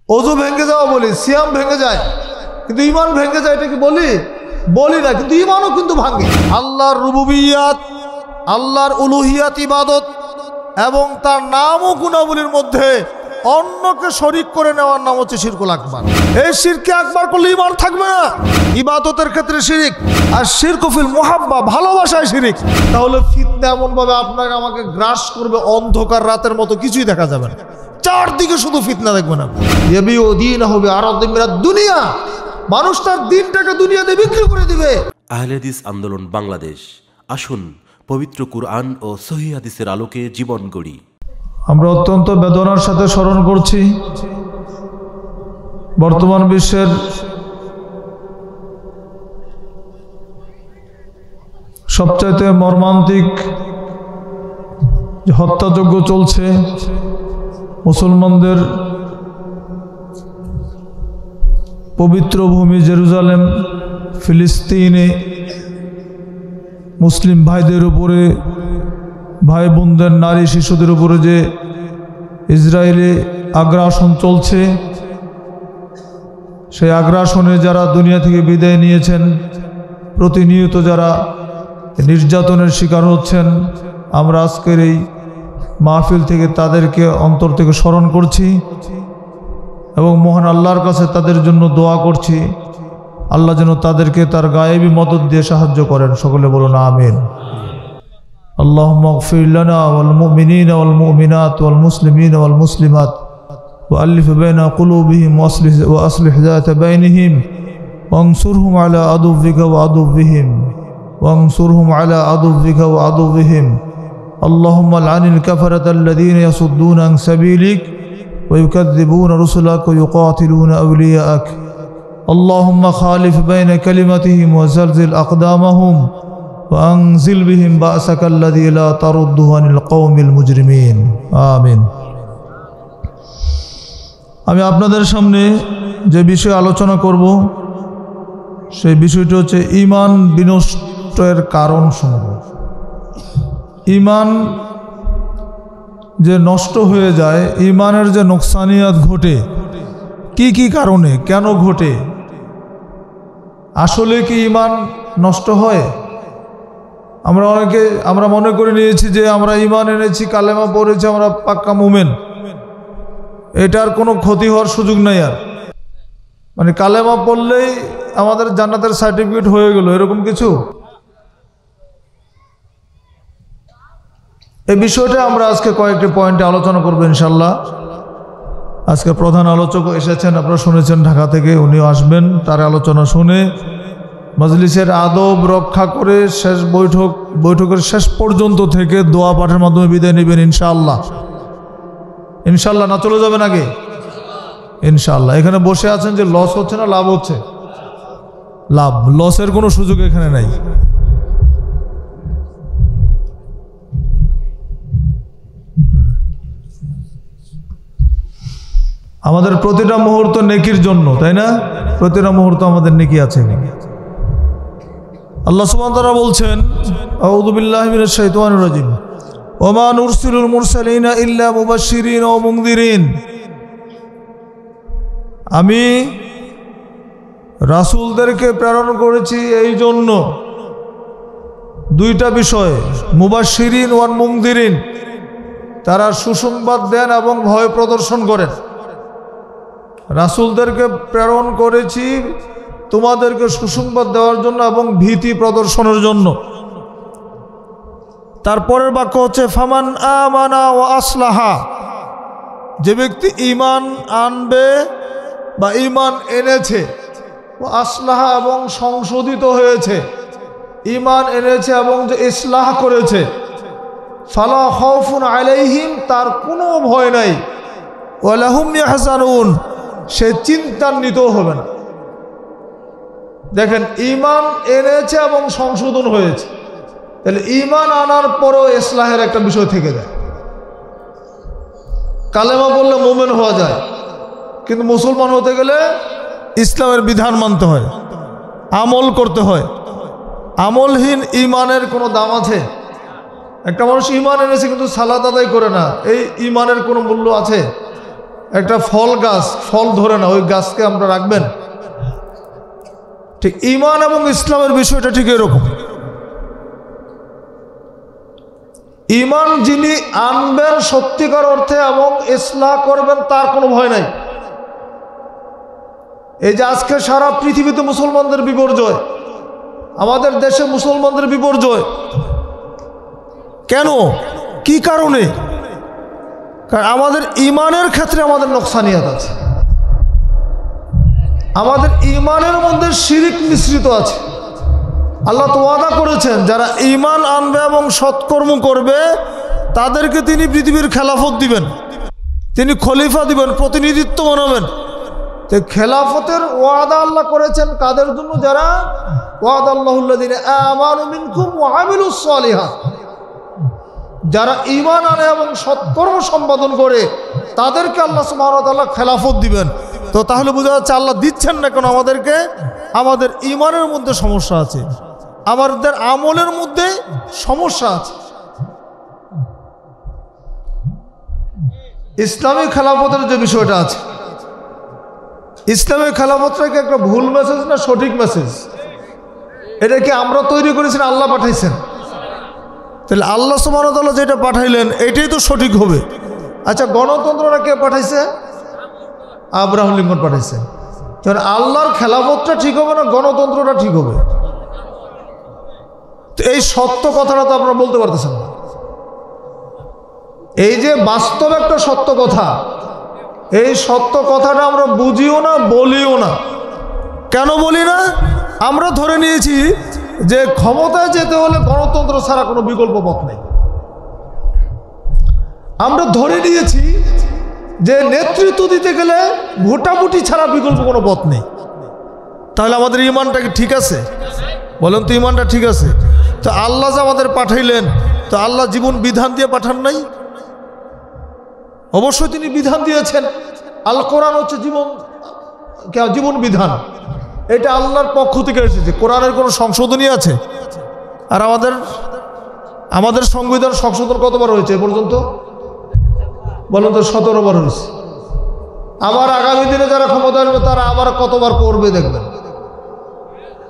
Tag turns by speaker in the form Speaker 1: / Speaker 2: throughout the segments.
Speaker 1: অজু ভেঙে যাওয়া বলি, সিয়াম ভেঙে যায়, কিন্তু ইমান ভেঙে যায় এটা কি বলি না, কিন্তু ইমানও কিন্তু ভাঙে। আল্লাহর রুবুবিয়াত, আল্লাহর উলুহিয়াত ইবাদত এবং তার নাম ও গুণাবলীর মধ্যে অন্যকে শরীক করে নেওয়ার নাম হচ্ছে শিরকুল আকবার। এই শিরকে আকবার করলে ইমান থাকবে না। ইবাদতের ক্ষেত্রে শিরিক, আর শিরকু ফিল মুহাব্বা, ভালোবাসায় শিরিক। তাহলে ফিতনা এমনভাবে আপনাকে আমাকে গ্রাস করবে, অন্ধকার রাতের মতো কিছুই দেখা যাবে না, চারদিকে শুধু ফিতনা দেখবেন আপনি। ইয়াবিউ দীনাহু বিআরাদিন মিনাদ দুনিয়া, মানুষ তার দিনটাকে দুনিয়াতে বিক্রি করে দিবে।
Speaker 2: আহলে হাদিস আন্দোলন বাংলাদেশ, আসুন পবিত্র কুরআন ও সহিহ হাদিসের আলোকে জীবন গড়ি।
Speaker 1: আমরা অত্যন্ত বেদনার সাথে স্মরণ করছি বর্তমান বিশ্বের সবচাইতে মর্মান্তিক হত্যাযজ্ঞ চলছে মুসলমানদের পবিত্র ভূমি জেরুজালেম, ফিলিস্তিনে মুসলিম ভাইদের উপরে, ভাই বোনদের, নারী শিশুদের উপরে যে ইসরায়েলি আগ্রাসন চলছে, সেই আগ্রাসনে যারা দুনিয়া থেকে বিদায় নিয়েছেন, প্রতিনিয়ত যারা নির্যাতনের শিকার হচ্ছেন, আমরা আজকের এই মাহফিল থেকে তাদেরকে অন্তর থেকে স্মরণ করছি এবং মহান আল্লাহর কাছে তাদের জন্য দোয়া করছি, আল্লাহ যেন তাদেরকে তার গায়েবী মদদ দিয়ে সাহায্য করেন। সকলে বলুন আমিন। আল্লাহুম্মা ইগফির লানা ওয়াল মুমিনিনা ওয়াল মুমিনাত ওয়াল মুসলিমিনা ওয়াল মুসলিমাত ওয়া আলিফ বাইনা কুলুবিহিম ওয়া আসলিহ যাতা বাইনিহিম ওয়ানসুরহুম আলা আদুবিকা ওয়া আদুবিহিম ওয়ানসুরহুম আলা আদুবিকা ওয়া আদুবিহিম। আল্লাহুম্মা আলআনিল কাফারাতা আল্লাযীনা ইয়াসুদ্দুনা আন সাবিলিক ওয়া ইউকাযযিবুনা রুসুলাক ওয়া ইউকাতিলুনা আওলিয়াআক। আল্লাহুম্মা খালিফ বাইনা কালিমাতিহিম ওয়া জালজিল আকদামাহুম وأنزل بهم بأسك الذي لا ترده عن القوم المجرمين آمين। আমি আপনাদের সামনে যে বিষয়ে আলোচনা করব সেই বিষয়টি হচ্ছে ঈমান বিনষ্টের কারণসমূহ। ঈমান যে নষ্ট হয়ে যায়, ঈমানের যে নোকসানিয়াত ঘটে, কি কি কারণে, কেন ঘটে, আসলে কি ঈমান নষ্ট হয়? আমরা মনে করে নিয়েছি যে আমরা ঈমান এনেছি, কালেমা পড়েছি, আমরা পাক্কা মুমিন, এটার কোনো ক্ষতি হওয়ার সুযোগ নাই। আর মানে কালেমা পড়লেই আমাদের জান্নাতের সার্টিফিকেট হয়ে গেল, এরকম কিছু? এই বিষয়টা আমরা আজকে কয়েকটি পয়েন্টে আলোচনা করবো ইনশাল্লাহ। আজকে প্রধান আলোচক এসেছেন, আপনারা শুনেছেন ঢাকা থেকে, উনিও আসবেন। তার আলোচনা শুনে মজলিসের আদব রক্ষা করে শেষ বৈঠকের শেষ পর্যন্ত থেকে দোয়া পাঠের মাধ্যমে বিদায় নেবেন ইনশাআল্লাহ। ইনশাআল্লাহ না চলে যাবেন আগে? ইনশাআল্লাহ। এখানে বসে আছেন যে লস হচ্ছে না লাভ হচ্ছে? লাভ, লসের কোনো সুযোগ এখানে নাই। আমাদের প্রতিটা মুহূর্ত নেকির জন্য, তাই না? প্রতিটা মুহূর্ত আমাদের নেকি আছে। আল্লাহ সুবহানাহু ওয়া তাআলা বলছেন, আউযু বিল্লাহি মিনাশ শাইতানির রাজিম, ওয়া মা নুরসিলুল মুরসালিনা ইল্লা মুবাশশিরিন ওয়া মুনযিরিন। আমি রাসূলদেরকে প্রেরণ করেছি এই জন্য দুইটা বিষয়, মুবাশশিরিন ওয়া মুনযিরিন, তারা সুসংবাদ দেন এবং ভয় প্রদর্শন করেন। রাসূলদেরকে প্রেরণ করেছি তোমাদেরকে সুসংবাদ দেওয়ার জন্য এবং ভীতি প্রদর্শনের জন্য। তারপরের বাক্য হচ্ছে ফামান আমানা ওয়া আসলাহা, যে ব্যক্তি ঈমান আনবে বা ঈমান এনেছে, ওয়া আসলাহা এবং সংশোধিত হয়েছে, ঈমান এনেছে এবং যে ইসলাহ করেছে, ফালা খাউফুন আলাইহিম, তার কোনো ভয় নাই, ওয়া লাহুম ইয়াহজানুন, সে চিন্তান্বিতও হবে না। দেখেন, ঈমান এনেছে এবং সংশোধন হয়েছে, তাহলে ঈমান আনার পরেও ইসলাহের একটা বিষয় থেকে যায়। কালেমা বললে মুমিন হওয়া যায়, কিন্তু মুসলমান হতে গেলে ইসলামের বিধান মানতে হয়, আমল করতে হয়। আমলহীন ঈমানের কোনো দাম আছে? একটা মানুষ ঈমান এনেছে কিন্তু সালাত আদায় করে না, এই ঈমানের কোনো মূল্য আছে? একটা ফল গাছ, ফল ধরে না, ওই গাছকে আমরা রাখবেন? ঠিক ঈমান এবং ইসলামের বিষয়টা ঠিক এরকম। ঈমান যিনি আনবেন সত্যিকার অর্থে এবং ইসলাহ করবেন, তার কোনো ভয় নাই। এই যে আজকে সারা পৃথিবীতে মুসলমানদের বিপর্যয়, আমাদের দেশে মুসলমানদের বিপর্যয় কেন, কি কারণে? কারণ আমাদের ঈমানের ক্ষেত্রে আমাদের নোকসানিয়াত আছে, আমাদের ঈমানের মধ্যে শিরিক মিশ্রিত আছে। আল্লাহ তো ওয়াদা করেছেন যারা ঈমান আনবে এবং সৎকর্ম করবে তাদেরকে তিনি পৃথিবীর খেলাফত দিবেন, তিনি খলিফা দিবেন, প্রতিনিধিত্ব বানাবেন। তো খেলাফতের ওয়াদা আল্লাহ করেছেন কাদের জন্য? যারা ওয়াদাল্লাহুল্লাযীনা আমানু মিনকুম ওয়া আমিলুস সালিহাত, যারা ঈমান আনে এবং সৎকর্ম সম্পাদন করে তাদেরকে আল্লাহ সুবহানাহু ওয়া তাআলা খেলাফত দিবেন। তো তাহলে বোঝা যাচ্ছে আল্লাহ দিচ্ছেন না কেন আমাদেরকে? আমাদের ঈমানের মধ্যে সমস্যা আছে, আমাদের আমলের মধ্যে সমস্যা আছে। ইসলামী খেলাফতের যে বিষয়টা আছে, ইসলামী খেলাফতটা কি একটা ভুল মেসেজ না সঠিক মেসেজ? এটা কি আমরা তৈরি করেছেন, আল্লাহ পাঠাইছেন? তাহলে আল্লাহ সুবহানাহু ওয়া তাআলা যেটা পাঠাইলেন এটাই তো সঠিক হবে। আচ্ছা, গণতন্ত্রটা কে পাঠাইছে? আব্রাহাম লিঙ্কন পাঠাইছে। তাহলে আল্লাহর খেলাফতটা ঠিক হবে না গণতন্ত্রটা ঠিক হবে? তো এই সত্য কথাটা তো আপনারা বলতে পারতেছেন না। এই যে বাস্তব একটা সত্য কথা, এই সত্য কথাটা আমরা বুঝিও না, বলিও না। কেন বলি না? আমরা ধরে নিয়েছি যে ক্ষমতায় যেতে হলে গণতন্ত্র ছাড়া কোনো বিকল্প পথ নেই। আমরা ধরে নিয়েছি যে নেতৃত্ব দিতে গেলে ভোটাভুটি ছাড়া বিকল্প কোনো পথ নেই। তাহলে আমাদের ঈমানটা কি ঠিক আছে? বলেন তো, ঈমানটা ঠিক আছে? তো আল্লাহ যে আমাদের পাঠাইলেন, তো আল্লাহ জীবন বিধান দিয়ে পাঠান নাই? অবশ্যই তিনি বিধান দিয়েছেন। আল কোরআন হচ্ছে জীবন বিধান, এটা আল্লাহর পক্ষ থেকে এসেছে। কোরআনের কোনো সংশোধনী আছে? আর আমাদের সংবিধান সংশোধন কতবার হয়েছে এ পর্যন্ত? বলুন তো, 17 বার হয়েছে। আবার আগামী দিনে যারা ক্ষমতা আসবে তারা আবার কতবার করবে দেখবেন।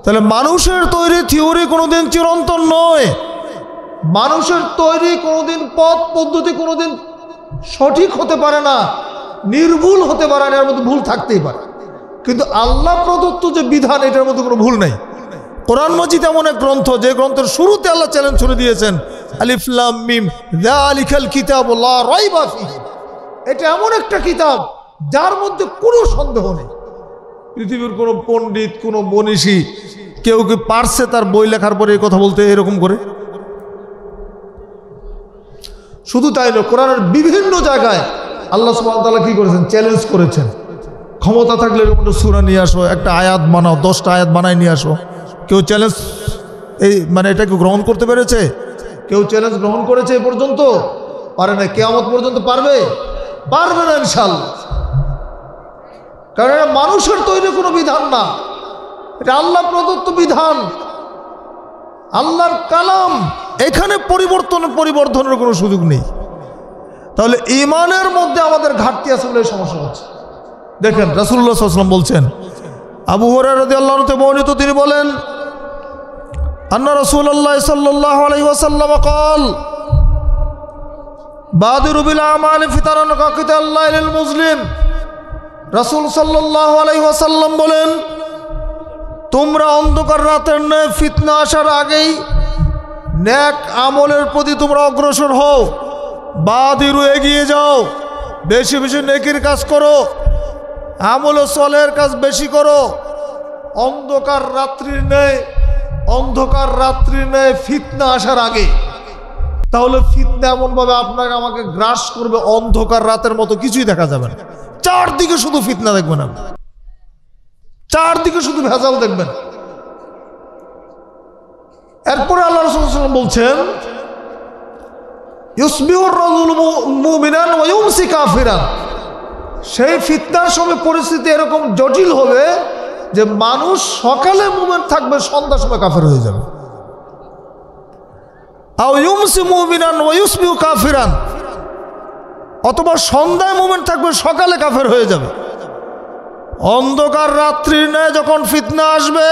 Speaker 1: তাহলে মানুষের তৈরি থিওরি কোনোদিন চিরন্তন নয়, মানুষের তৈরি কোনোদিন পথ পদ্ধতি কোনোদিন সঠিক হতে পারে না, নির্ভুল হতে পারে না, এর মধ্যে ভুল থাকতেই পারে। কিন্তু আল্লাহ প্রদত্ত যে বিধান, এটার মধ্যে কোনো ভুল নেই। কোরআন মাজিদ এমন এক গ্রন্থ, যে গ্রন্থের শুরুতে আল্লাহ চ্যালেঞ্জ ছুড়ে দিয়েছেন, আলিফ লাম মিম যালিকাল কিতাবু লা রাইবা ফীহি। এটা এমন একটা কিতাব যার মধ্যে কোনো সন্দেহ নেই। পৃথিবীর কোনো পণ্ডিত, কোনো মনীষী কেউ কি পারছে তার বই লেখার পরে এই কথা বলতে এরকম করে? শুধু তাই নয়, কোরআনের বিভিন্ন জায়গায় আল্লাহ সুবহানাহু ওয়া তাআলা কি করেছেন? চ্যালেঞ্জ করেছেন। ক্ষমতা থাকলে এরকম একটা সূরা নিয়ে আসো, একটা আয়াত বানাও, 10টা আয়াত বানায় নিয়ে আসো। কেউ চ্যালেঞ্জ এটাকে গ্রহণ করতে পেরেছে? কেউ চ্যালেঞ্জ গ্রহণ করেছে এ পর্যন্ত? পারে না। কিয়ামত পর্যন্ত পারবে? পারবে না ইনশাআল্লাহ। কারণ এটা মানুষের তৈরি কোনো বিধান না, এটা আল্লাহ প্রদত্ত বিধান, আল্লাহর কালাম। এখানে পরিবর্তনের কোনো সুযোগ নেই। তাহলে ঈমানের মধ্যে আমাদের ঘাটতি আছে বলে এই সমস্যা হচ্ছে। দেখেন, রাসূলুল্লাহ সাল্লাল্লাহু আলাইহি ওয়াসাল্লাম বলছেন, আবু হুরায়রা রাদিয়াল্লাহু আনহু বর্ণিত, তিনি বলেন, আন্না রাসূলুল্লাহ সাল্লাল্লাহু আলাইহি ওয়াসাল্লাম قال বাদিরু বিল আমালি ফিতারান কাকিতাল্লাহি লিল মুসলিম। রাসূল সাল্লাল্লাহু আলাইহি ওয়াসাল্লাম বলেন, তোমরা অন্ধকার রাতের ন্যায় ফিতনা আসার আগেই নেক আমলের প্রতি তোমরা অগ্রসর হও। বাদিরু, এগিয়ে যাও, বেশি বেশি নেকির কাজ করো, আমল ও সলের কাজ বেশি করো। অন্ধকার রাত্রির ন্যায় ফিতনা আসার আগে। তাহলে ফিতনা এমনভাবে আপনাকে আমাকে গ্রাস করবে, অন্ধকার রাতের মতো কিছুই দেখা যাবে না। চারদিকে শুধু ফিতনা দেখবেন, আপনি চারদিকে শুধু ভেজাল দেখবেন। এরপরে আল্লাহ রাসূল সাল্লাল্লাহু আলাইহি ওয়াসাল্লাম বলছেন, ইউসবিহুর রাজুলু মুমিনান ওয়া ইউমসি কাফিরান। সেই ফিতনার সময় পরিস্থিতি এরকম জটিল হবে যে মানুষ সকালে মুমিন থাকবে, সন্ধ্যার সময় কাফের হয়ে যাবে। আও ইউমসি মুমিনান ওয়া ইউসবিহু কাফিরান, অথবা সন্ধ্যায় মুমিন থাকবে, সকালে কাফের হয়ে যাবে। অন্ধকার রাত্রির ন্যায় যখন ফিতনা আসবে,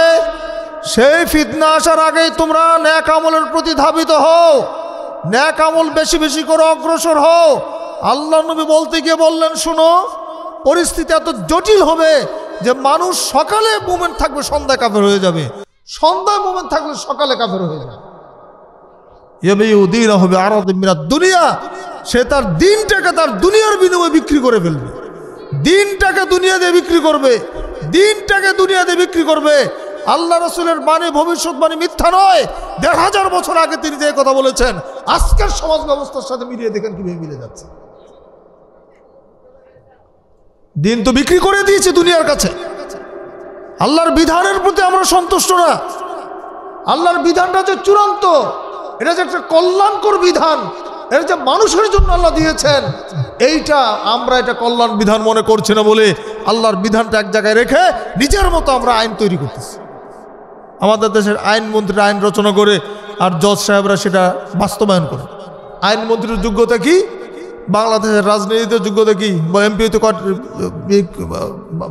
Speaker 1: সেই ফিতনা আসার আগেই তোমরা নেক আমলের প্রতি ধাবিত হও, নেক আমল বেশি বেশি করে অগ্রসর হও। আল্লাহ নবী বলতে গিয়ে বললেন, শোনো, পরিস্থিতি এত জটিল হবে যে মানুষ সকালে মুমিন থাকবে, সন্ধ্যায় কাফের হয়ে যাবে, সন্ধ্যায় মুমিন থাকলে সকালে কাফের হয়ে যাবে। ইয়াবিউদ্দিন হবে আরাদিম মিনাদ দুনিয়া, সে তার দিনটাকে তার দুনিয়ার বিনিময়ে বিক্রি করে ফেলবে, দিনটাকে দুনিয়া দিয়ে বিক্রি করবে, দিনটাকে দুনিয়া দিয়ে বিক্রি করবে। আল্লাহ রাসূলের বাণী ভবিষ্যৎবাণী মিথ্যা নয়। ১৫০০ বছর আগে তিনি যে কথা বলেছেন, আজকের সমাজ ব্যবস্থার সাথে মিলিয়ে দেখেন কিভাবে মিলে যাচ্ছে। দিন তো বিক্রি করে দিয়েছে দুনিয়ার কাছে। আল্লাহর বিধানের প্রতি আমরা সন্তুষ্ট না। আল্লাহর বিধানটা যে চূড়ান্ত, এটা যে একটা কল্যাণকর বিধান, এটা যে মানুষের জন্য আল্লাহ দিয়েছেন, এইটা আমরা এটা কল্যাণ বিধান মনে করছি না বলে আল্লাহর বিধানটা এক জায়গায় রেখে নিজের মতো আমরা আইন তৈরি করতেছি। আমাদের দেশের আইনমন্ত্রীরা আইন রচনা করে আর জজ সাহেবরা সেটা বাস্তবায়ন করে। আইনমন্ত্রীর যোগ্যতা কি? বাংলাদেশের রাজনীতিতে যোগ্যতা কি? বা এমপি তো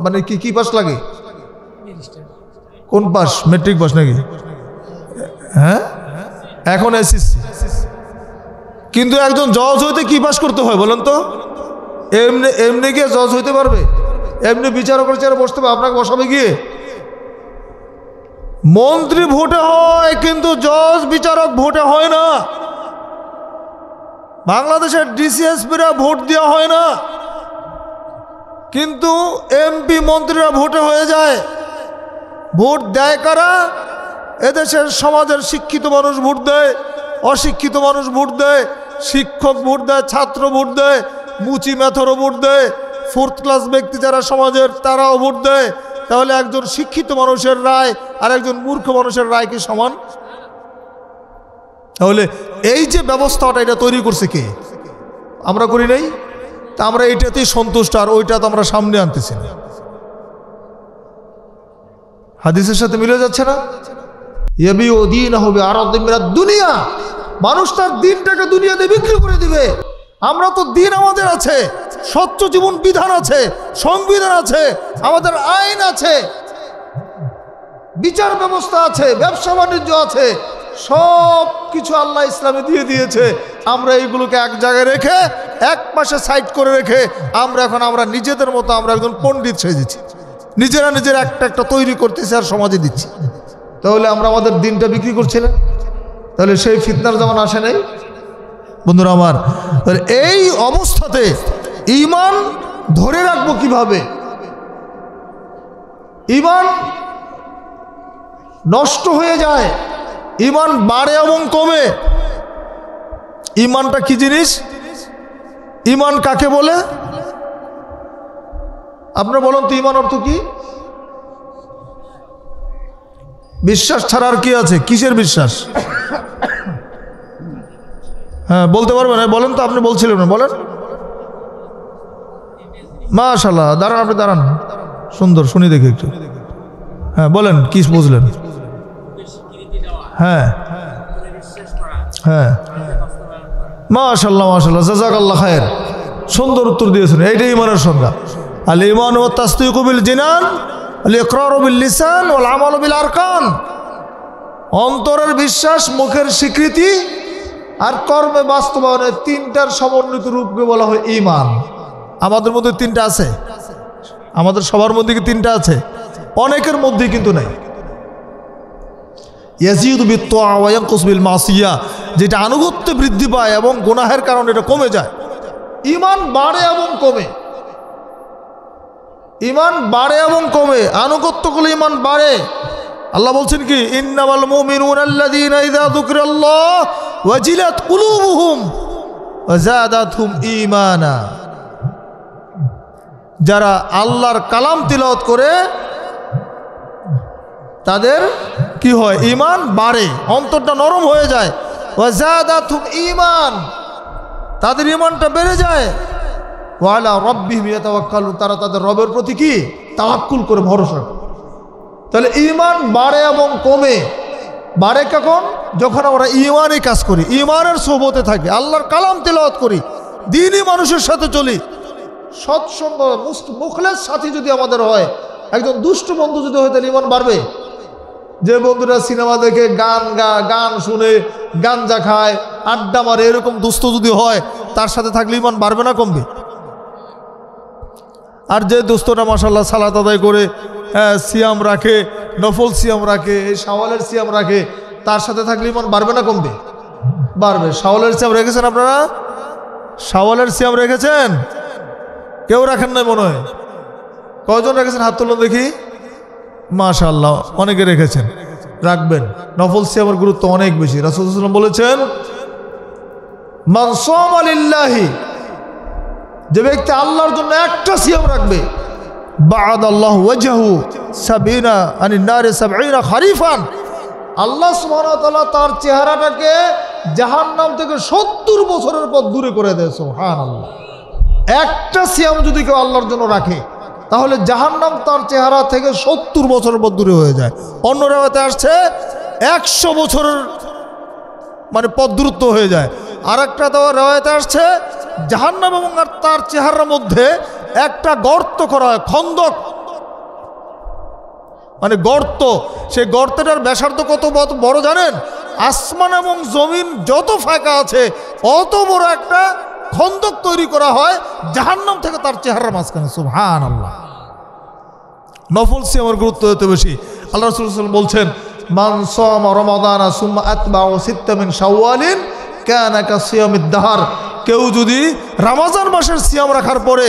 Speaker 1: মানে কি পাস লাগে? কোন পাস? মেট্রিক পাস নাকি? হ্যাঁ, এখন এসএসসি। কিন্তু একজন জজ হইতে কি পাস করতে হয় বলেন তো? এমনি এমনি গিয়ে জজ হইতে পারবে? এমনি বিচারকের চেয়ারে বসতে হবে? আপনাকে বসাবে গিয়ে? মন্ত্রী ভোটে হয়, কিন্তু জজ বিচারক ভোটে হয় না। বাংলাদেশের ডিসিএসপিরা ভোট দেওয়া হয় না, কিন্তু এমপি মন্ত্রীরা ভোটে হয়ে যায়। ভোট দেয় কারা? এদেশের সমাজের শিক্ষিত মানুষ ভোট দেয়, অশিক্ষিত মানুষ ভোট দেয়, শিক্ষক ভোট দেয়, ছাত্র ভোট দেয়, মুচি মেথরও ভোট দেয়, 4th ক্লাস ব্যক্তি যারা সমাজের তারাও ভোট দেয়। তাহলে একজন শিক্ষিত মানুষের রায় আর একজন মূর্খ মানুষের রায় কি সমান? তাহলে এই যে ব্যবস্থাটা এটা তৈরি করছে কে? আমরা করি নাই? তা আমরা এইটাতেই সন্তুষ্ট, আর ওইটা তো আমরা সামনে আনতেছি না। হাদিসের সাথে মিলে যাচ্ছে না? ইয়াবিউদ্দিন হবে আরাদিম মিনাদ দুনিয়া, মানুষ তার দিনটাকে দুনিয়াতে বিক্রি করে দিবে। আমরা তো দিন আমাদের আছে, স্বচ্ছ জীবন বিধান আছে, সংবিধান আছে, আমাদের আইন আছে, বিচার ব্যবস্থা আছে, ব্যবসা বাণিজ্য আছে, সব কিছু আল্লাহ ইসলামে দিয়ে দিয়েছে। আমরা এইগুলোকে এক জায়গায় রেখে, এক পাশে সাইড করে রেখে আমরা নিজেদের মতো আমরা একজন পণ্ডিত সেজেছি, নিজেরা নিজের একটা একটা তৈরি করতেছি আর সমাজে দিচ্ছি। তাহলে আমরা আমাদের দিনটা বিক্রি করছি না? তাহলে সেই ফিতনার জামান আসে নাই? বন্ধুরা আমার, এই অবস্থাতে ঈমান ধরে রাখবো কিভাবে? ঈমান নষ্ট হয়ে যায়, ঈমান বাড়ে এবং কমে। ঈমানটা কি জিনিস? ঈমান কাকে বলে? আপনারা বলুন তো, ঈমান অর্থ কি? বিশ্বাস ছাড়া আর কি আছে? কিসের বিশ্বাস? হ্যাঁ, বলতে পারবেন? বলেন তো, আপনি বলছিলেন না, বলেন। মাশাআল্লাহ, দাঁড়ান, আপনি দাঁড়ান, সুন্দর, শুনি দেখি একটু। হ্যাঁ বলেন, কি বুঝলেন? হ্যাঁ হ্যাঁ, মাশাআল্লাহ মাশাআল্লাহ, জাযাকাল্লাহ খায়ের, সুন্দর উত্তর দিয়েছেন। এইটাই ঈমানের সংজ্ঞা। আল ঈমান ওয়া তাসদীকু বিল জিনান আল ইকরারু বিল লিসান ওয়াল আমালু বিল আরকান। অন্তরের বিশ্বাস, মুখের স্বীকৃতি আর কর্মে বাস্তবায়নের তিনটার সমন্বিত রূপকে বলা হয় ঈমান। আমাদের মধ্যে তিনটা আছে? আমাদের সবার মধ্যে কি তিনটা আছে? অনেকের মধ্যে কিন্তু নাই। ইয়াজিদু বিত-তাআ ওয়া ইয়ানকুস বিল মাসিয়া, যেটা আনুগত্য বৃদ্ধি পায় এবং গুনাহের কারণে এটা কমে যায়। ঈমান বাড়ে এবং কমে, ঈমান বাড়ে এবং কমে। আনুগত্য করলে ঈমান বাড়ে। আল্লাহ বলছেন কি, ইন্নামাল মুমিনুনা আল্লাযীনা ইযা যুকিরাল্লাহ ওয়াজিলাত কুলুবুহুম ওয়া যাদাতহুম ঈমানা। যারা আল্লাহর কালাম তিলাওয়াত করে তাদের কি হয়? ঈমান বাড়ে, অন্তরটা নরম হয়ে যায়। ওয়া যাদাতহুম ঈমান, তাদের ঈমানটা বেড়ে যায়। ওয়া আলা রাব্বিহিম ইয়াতাওয়াক্কালুন, তারা তাদের রবের প্রতি কি? তাওয়াক্কুল করে, ভরসা। তাহলে ঈমান বাড়ে এবং কমে। বাড়ে কখন? যখন আমরা ঈমানই কাজ করি, ঈমানের সোহবতে থাকি, আল্লাহর কালাম তেলাওয়াত করি, দিনই মানুষের সাথে চলি, সৎসঙ্গ মুখলেস সাথী যদি আমাদের হয়, একজন দুষ্ট বন্ধু যদি হয়, তাহলে ঈমান বাড়বে। যে বন্ধুরা সিনেমা দেখে গান শুনে গাঞ্জা খায় আড্ডা মারে, এরকম দুস্থ যদি হয়, তার সাথে থাকলে ঈমান বাড়বে না কমবে? আর যে দোস্তরা মাশাআল্লাহ সালাত আদায় করে সিয়াম রাখে, নফল সিয়াম রাখে, এই শাওয়ালের সিয়াম রাখে, তার সাথে থাকলে ঈমান বাড়বে না কমবে? বাড়বে। শাওয়ালের সিয়াম রেখেছেন আপনারা? শাওয়ালের সিয়াম রেখেছেন? কেউ রাখেন নাই মনে হয়। কয়জন রেখেছেন হাত তুলুন দেখি। মাশাআল্লাহ, অনেকে রেখেছেন। রাখবেন। নফল সিয়ামের গুরুত্ব অনেক বেশি। রাসূলুল্লাহ সাল্লাল্লাহু আলাইহি ওয়াসাল্লাম বলেছেন, মান সামা লিল্লাহি, যে ব্যক্তি আল্লাহর জন্য একটা সিয়াম রাখবে, বা'আদাল্লাহু ওয়াজহু সাবিনা আনিন নারি 70 খারিফান, আল্লাহ সুবহানাহু ওয়া তাআলা তার চেহারাটাকে জাহান্নাম থেকে 70 বছরের পথ দূরে করে দেয়। সুবহানাল্লাহ। একটা সিয়াম যদি কেউ আল্লাহর জন্য রাখে, তাহলে জাহান্নাম তার চেহারা থেকে 70 বছরের পথ দূরে হয়ে যায়। অন্য রাওয়াতে আসছে 100 বছরের মানে পথ দূরত্ব হয়ে যায়। আর একটা রাওয়াতে আসছে জাহান্নাম এবং তার চেহারার মধ্যে একটা গর্ত করা হয়, খন্দক মানে গর্ত। সেই গর্তটার ব্যাসার্ধ কত বড় জানেন? আসমান এবং জমিন যত ফাঁকা আছে অত বড় একটা খন্দক তৈরি করা হয় জাহান্নাম থেকে তার চেহারার মাঝখানে। সুবহানাল্লাহ। নফল সিয়ামের গুরুত্ব এত বেশি। আল্লাহ রাসূল সাল্লাল্লাহু আলাইহি ওয়াসাল্লাম বলছেন, মান সামা রমাদানা সুম্মা আতবাউ সিত্তা মিন শাওয়ালিন কানা কাসিয়ামিদ দাহর, কেউ যদি রমজান মাসের সিয়াম রাখার পরে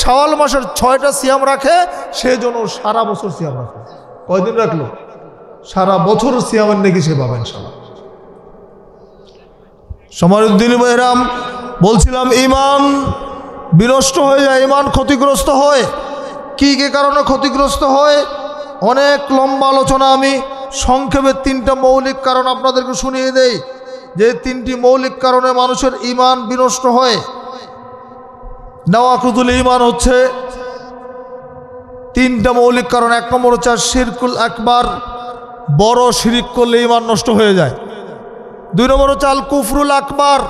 Speaker 1: শাওয়াল মাসের 6টা সিয়াম রাখে, সে যেন সারা বছর সিয়াম রাখে। কয়দিন রাখলো? সারা বছর সিয়ামের নেকি সে পাবে ইনশাআল্লাহ। সমারুদ্দিন মেহরাম বলছিলাম, ঈমান বিনষ্ট হয়ে যায়, ঈমান ক্ষতিগ্রস্ত হয়। কি কারণে ক্ষতিগ্রস্ত হয়? অনেক লম্বা আলোচনা, আমি সংক্ষেপে 3টা মৌলিক কারণ আপনাদেরকে শুনিয়ে দেই, যে 3টি মৌলিক কারণে মানুষের ঈমান বিনষ্ট হয়। নাওয়াকুদুল ঈমান হচ্ছে 3টা মৌলিক কারণ। 1 নম্বর হচ্ছে শিরকুল আকবার, বড় শিরিক করলে ঈমান নষ্ট হয়ে যায়। 2 নম্বর হচ্ছে আল কুফরুল আকবার,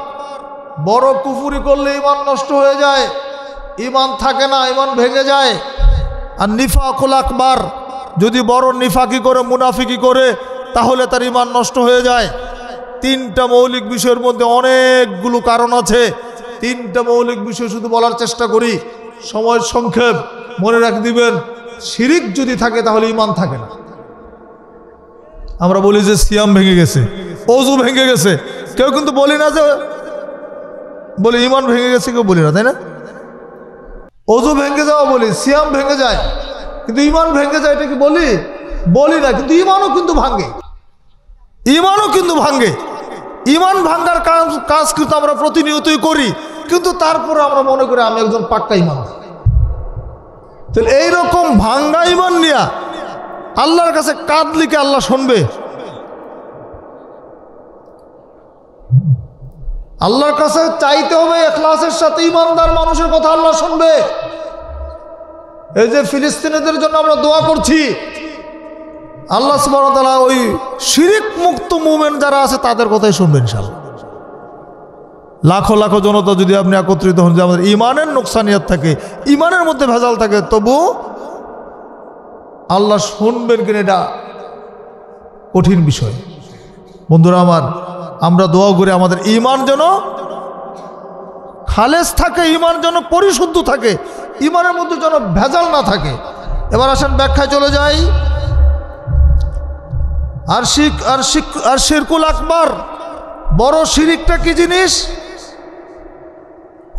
Speaker 1: বড় কুফরি করলে ঈমান নষ্ট হয়ে যায়, ঈমান থাকে না, ঈমান ভেঙে যায়। আর নিফাকুল আকবার, যদি বড় নিফাকি করে মুনাফিকি করে তাহলে তার ঈমান নষ্ট হয়ে যায়। 3টা মৌলিক বিষয়ের মধ্যে অনেকগুলো কারণ আছে। 3টা মৌলিক বিষয় শুধু বলার চেষ্টা করি, সময় সংক্ষেপ। মনে রাখ দিবেন, শিরিক যদি থাকে তাহলে ঈমান থাকে না। আমরা বলি যে সিয়াম ভেঙে গেছে, ওযু ভেঙে গেছে, কেউ কিন্তু বলি না যে বলি ঈমান ভেঙে গেছে, কেউ বলি না, তাই না? ওযু ভেঙে যাওয়া বলি, সিয়াম ভেঙে যায়, কিন্তু ঈমান ভেঙে যায় এটা কি বলি না, কিন্তু ঈমানও কিন্তু ভাঙে, ঈমানও কিন্তু ভাঙে। ঈমান ভাঙার কাজ কিন্তু আমরা প্রতিনিয়তই করি, কিন্তু তারপরে আমরা মনে করি আমি একজন পাক্কা ঈমানদার। তাহলে এইরকম ভাঙ্গা ঈমান নিয়া আল্লাহর কাছে কাঁদলিকে আল্লাহ শুনবে? আল্লাহর কাছে চাইতে হবে ইখলাসের সাথে, ঈমানদার মানুষের কথা আল্লাহ শুনবে। এই যে ফিলিস্তিনিদের জন্য আমরা দোয়া করছি, আল্লাহ সুবহানাহু ওয়া তাআলা ওই শিরিক মুক্ত মুমিন যারা আছে তাদের কথাই শুনবেন ইনশাআল্লাহ। লাখো লাখো জনতা যদি আপনি একত্রিত হন, যে আমাদের ঈমানের নোকসানিয়াত থাকে, ঈমানের মধ্যে ভেজাল থাকে, তবু আল্লাহ শুনবেন কিনা এটা কঠিন বিষয়। বন্ধুরা আমার, আমরা দোয়া করি আমাদের ঈমান যেন খালেস থাকে, ঈমান যেন পরিশুদ্ধ থাকে, ঈমানের মধ্যে যেন ভেজাল না থাকে। এবার আসেন ব্যাখ্যায় চলে যাই। আর শিরকুল আকবার, বড় শিরিকটা কি জিনিস?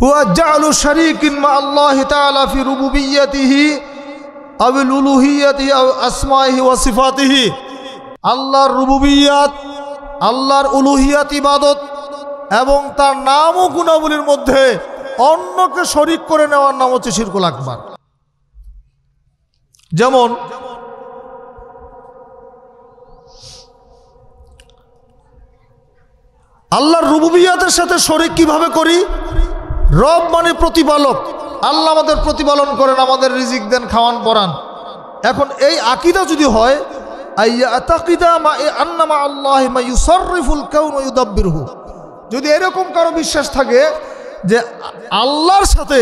Speaker 1: হুয়া জা'লু শারীকিন মা আল্লাহ তাআলা ফি রুবুবিয়্যাতিহি আও উলুহিয়্যাতিহি আও আসমাইহি ওয়া সিফাতিহি। আল্লাহর রুবুবিয়্যাত, আল্লাহর উলুহিয়াত ইবাদত এবং তার নাম ও গুণাবলীর মধ্যে অন্যকে শরীক করে নেওয়ার নাম হচ্ছে শিরকুল আকবার। যেমন আল্লাহর রুবুবিয়্যাতের সাথে শরীক কিভাবে করি? রব মানে প্রতিপালক, আল্লাহ আমাদের প্রতিপালন করেন, আমাদের রিজিক দেন, খাওয়ান পরান। এখন এই আকীদা যদি হয়, যদি এরকম কারো বিশ্বাস থাকে যে আল্লাহর সাথে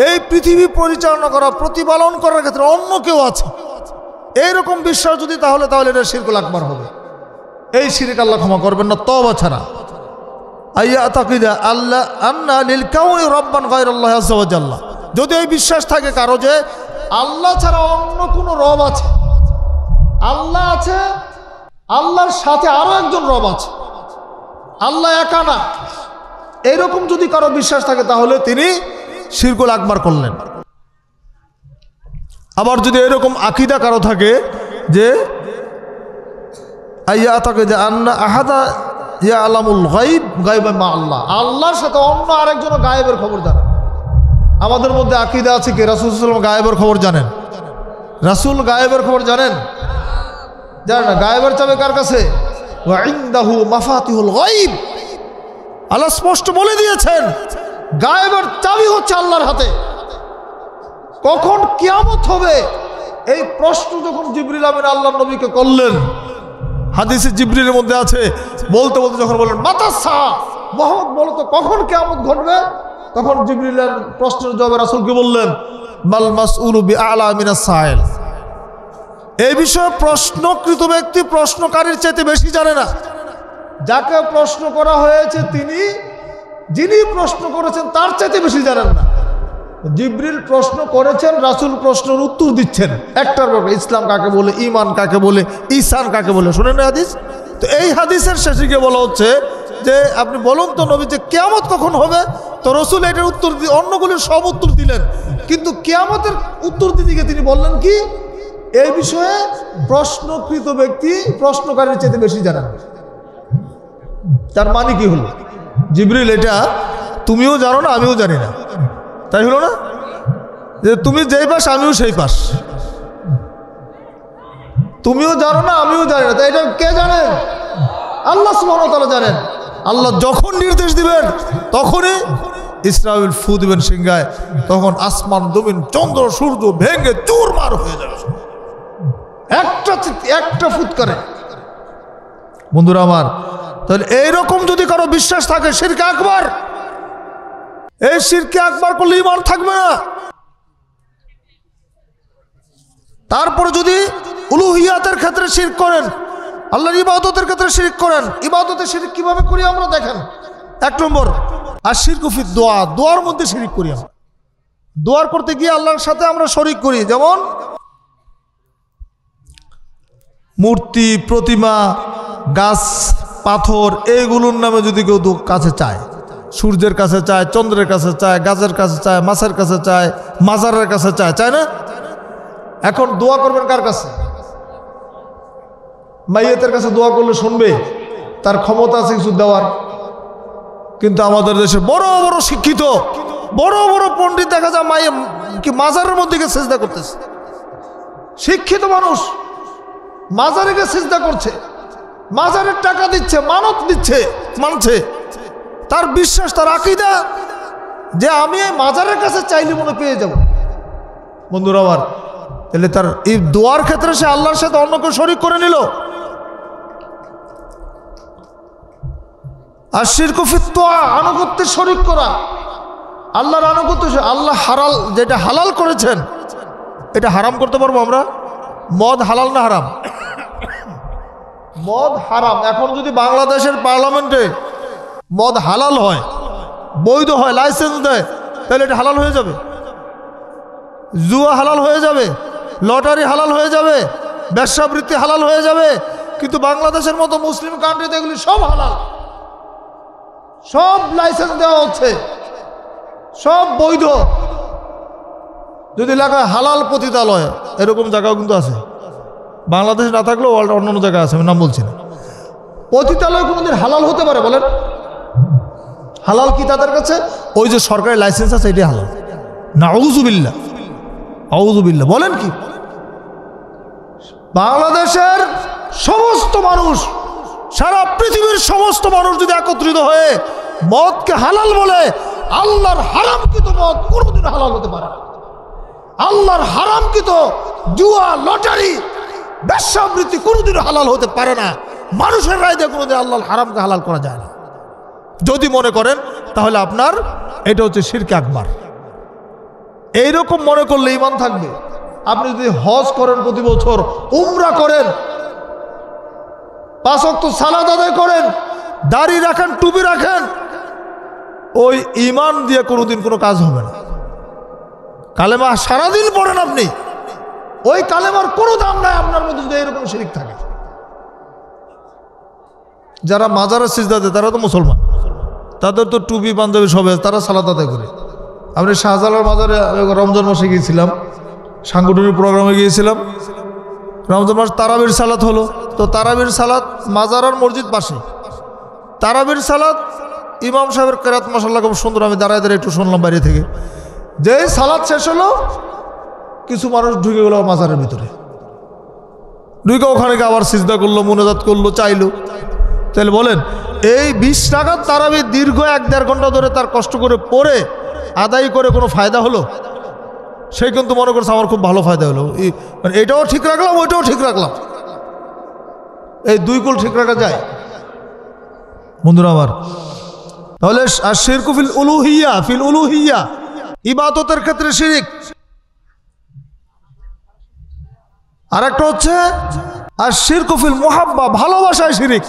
Speaker 1: এই পৃথিবী পরিচালনা করা, প্রতিপালন করার ক্ষেত্রে অন্য কেউ আছে, এইরকম বিশ্বাস যদি তাহলে এটা শিরকুল আকবার হবে। এই শিরক আল্লাহ ক্ষমা করবেন না তওবা ছাড়া। আইয়া তাকিদা আল্লাহ আন্না লিল কাউনি রব্বান গায়রুল্লাহ আযজা ওয়া জাল্লা, যদি এই বিশ্বাস থাকে কারো যে আল্লাহ ছাড়া অন্য কোনো রব আছে, আল্লাহ আছে, আল্লাহর সাথে আরো একজন রব আছে, আল্লাহ একা না, এইরকম যদি কারো বিশ্বাস থাকে তাহলে তিনি শিরকুল আকবার করলেন। আবার যদি এরকম আকীদা কারো থাকে যে আইয়া তাকিদা আন্না আহাদা ইয়ালামুল গায়ব গায়বা মা আল্লাহ, আল্লাহর সাথে অন্য আরেকজন গায়েবের খবর জানে। আমাদের মধ্যে আকীদা আছে কি রাসূল সাল্লাল্লাহু আলাইহি ওয়াসাল্লাম গায়েবের খবর জানেন? রাসূল গায়েবের খবর জানেন? জানেন না। গায়েবের চাবি কার কাছে? ওয়া ইনদাহু মাফাতিহুল গায়ব, আল্লাহ স্পষ্ট বলে দিয়েছেন গায়েবের চাবি হচ্ছে আল্লাহর হাতে। কখন কিয়ামত হবে এই প্রশ্ন যখন জিবরিল আমিন আল্লাহর নবীকে করলেন, হাদিসে জিবরিলের মধ্যে আছে, বলতে বলতে যখন বললেন মাতা সা, মুহাম্মদ বলো তো কখন কিয়ামত ঘটবে, তখন জিবরিলের প্রশ্নের জবাবে রাসূলকে বললেন মাল মাসউলু বিআলা মিনাস সাইল, এই বিষয়ে প্রশ্নকৃত ব্যক্তি প্রশ্নকারীর চাইতে বেশি জানে না। যাকে প্রশ্ন করা হয়েছে তিনি, যিনি প্রশ্ন করেছেন তার চাইতে বেশি জানেন না। জিবরিল প্রশ্ন করেছেন, রাসূল প্রশ্নের উত্তর দিচ্ছেন একটার পর। ইসলাম কাকে বলে, ঈমান কাকে বলে, ঈসান কাকে বলে, শুনেন হাদিস। তো এই হাদিসের শেষে গিয়ে বলা হচ্ছে যে আপনি বলুন তো নবী যে কিয়ামত কখন হবে, তো রাসূল এটার উত্তর দিয়ে অন্যগুলোর সব উত্তর দিলেন, কিন্তু কিয়ামতের উত্তর দিতে গিয়ে তিনি বললেন কি এই বিষয়ে প্রশ্নকৃত ব্যক্তি প্রশ্নকারীর চাইতে বেশি জানেন। তার মানে কি হলো? জিবরিল এটা তুমিও জানো না আমিও জানি না, তাই হলো না? যে তুমি যেই পাস আমিও সেই পাস, তুমিও জানো না আমিও জানি না, তাই এটা কে জানেন? আল্লাহ সুবহানাহু ওয়া তাআলা জানেন। আল্লাহ যখন নির্দেশ দিবেন তখনই ইসরাফিল ফু দিবেন সিংহায়, তখন আসমান জমিন চন্দ্র সূর্য ভেঙে চুরমার হয়ে যাবে একটা ফুৎকারে। বন্ধুরা আমার, তাহলে এইরকম যদি কারো বিশ্বাস থাকে শিরকে আকবার, এই শিরকে আকবার করলে ঈমান থাকবে না। তারপরে যদি উলুহিয়াতের ক্ষেত্রে শিরক করেন, আল্লাহর ইবাদতের ক্ষেত্রে শিরক করেন, ইবাদতে শিরক কিভাবে করি আমরা দেখেন। এক নম্বর আর শিরকু ফি দোয়া, দোয়ার মধ্যে শিরক করি আমরা। দোয়ার করতে গিয়ে আল্লাহর সাথে আমরা শরিক করি, যেমন মূর্তি, প্রতিমা, গাছ, পাথর, এইগুলোর নামে যদি কেউ কাছে চায়, সূর্যের কাছে চায়, চন্দ্রের কাছে চায়, গাছের কাছে চায়, মাছের কাছে চায়, মাজারের কাছে চায়, চায় না? এখন দোয়া করবেন কার কাছে? মাইয়েতের কাছে দোয়া করলে শুনবে, তার ক্ষমতা আছে কিছু দেওয়ার। কিন্তু আমাদের দেশে বড় বড় শিক্ষিত, বড় বড় পণ্ডিত দেখা যায় মাইয়ে কি মাজারের মধ্যে গিয়ে সিজদা করতেছে। শিক্ষিত মানুষ মাজারে গিয়ে সিজদা করছে, মাজারের টাকা দিচ্ছে, মানত দিচ্ছে, মানছে। তার বিশ্বাস, তার আকীদা যে আমি এই মাজারের কাছে চাইলে মনে পেয়ে যাব। বন্ধুরা আমার, তাহলে তার এই দোয়ার ক্ষেত্রে সে আল্লাহর সাথে অন্য কেউ শরিক করে নিল। আর শিরকু ফি তোয়া, আনুগত্যে শরিক করা, আল্লাহর আনুগত্য। আল্লাহ হালাল, যেটা হালাল করেছেন এটা হারাম করতে পারবো আমরা? মদ হালাল না হারাম? মদ হারাম। এখন যদি বাংলাদেশের পার্লামেন্টে মদ হালাল হয়, বৈধ হয়, লাইসেন্স দেয়, তাহলে এটা হালাল হয়ে যাবে। জুয়া হালাল হয়ে যাবে, লটারি হালাল হয়ে যাবে, ব্যবসাবৃত্তি হালাল হয়ে যাবে। কিন্তু বাংলাদেশের মতো মুসলিম কান্ট্রিতে এগুলি সব হালাল, সব লাইসেন্স দেওয়া হচ্ছে, সব বৈধ। যদি লেখা হালাল পতিতালয়, এরকম জায়গাও কিন্তু আছে, বাংলাদেশে না থাকলেও অন্যান্য জায়গায় আছে, আমি নাম বলছি না। পতিতালয় কোনোদিন হালাল হতে পারে বলেন? হালাল কি তাদের কাছে? ওই যে সরকারি লাইসেন্স আছে এটাই হালাল। নাউযুবিল্লাহ, আউযুবিল্লাহ। বলেন কি? বাংলাদেশের সমস্ত মানুষ, সারা পৃথিবীর সমস্ত মানুষ যদি একত্রিত হয়ে মদকে হালাল বলে, আল্লাহর হারামকৃত মদ কোনোদিন হালাল হতে পারে না। আল্লাহর হারামকৃত জুয়া, লটারি, ব্যবসাবৃত্তি কোনোদিন হালাল হতে পারে না। মানুষের রায় দিয়ে কোনোদিন আল্লাহর হারামকে হালাল করা যায় না। যদি মনে করেন তাহলে আপনার এটা হচ্ছে শিরক আকবার। এইরকম মনে করলে ঈমান থাকবে। আপনি যদি হজ করেন প্রতি বছর, উমরা করেন, 5 ওয়াক্ত সালাত আদায় করেন, দাড়ি রাখেন, টুপি রাখেন, ওই ঈমান দিয়ে কোনোদিন কোনো কাজ হবে না। কালেমা সারাদিন পড়েন আপনি, ওই কালেমার কোনো দাম নাই আপনার মধ্যে যদি এরকম শিরক থাকে। যারা মাজারে সিজদা দেয় তারা তো মুসলমান, তাদের তো টুপি পাঞ্জাবি সব আছে, তারা সালাত আদায় করে। আপনি শাহজালাল মাজারে রমজান মাসে গিয়েছিলাম, সাংগঠনিক প্রোগ্রামে গিয়েছিলাম, রমজান মাস তারাবির সালাত হলো। তো তারাবির সালাত মাজার আর মসজিদ পাশে। তারাবির সালাত ইমাম সাহেবের কেরাত মাশাআল্লাহ খুব সুন্দর, আমি দাঁড়ায় দাঁড়িয়ে একটু শুনলাম বাইরে থেকে। যেই সালাত শেষ হলো, কিছু মানুষ ঢুকে গেল মাজারের ভিতরে, ঢুকে ওখানে আবার সিজদা করলো, মুনাজাত করলো, চাইলো। তাহলে বলেন এই 20 টাকার তারাবি দীর্ঘ 1-1.5 ঘন্টা ধরে তার কষ্ট করে পড়ে আদায় করে কোনো ফায়দা হলো? সে কিন্তু মনে করছে আমার খুব ভালো ফায়দা হলো, মানে এটাও ঠিক রাখলাম, ওইটাও ঠিক রাখলাম। এই 2 কুল ঠিক রাখা যায় বন্ধুরা আমার? তাহলে আর শিরকু ফিল উলুহিয়া, ইবাদতের ক্ষেত্রে শিরিক। আর একটা হচ্ছে আর শিরকু ফিল মুহাব্বা, ভালোবাসায় শিরিক।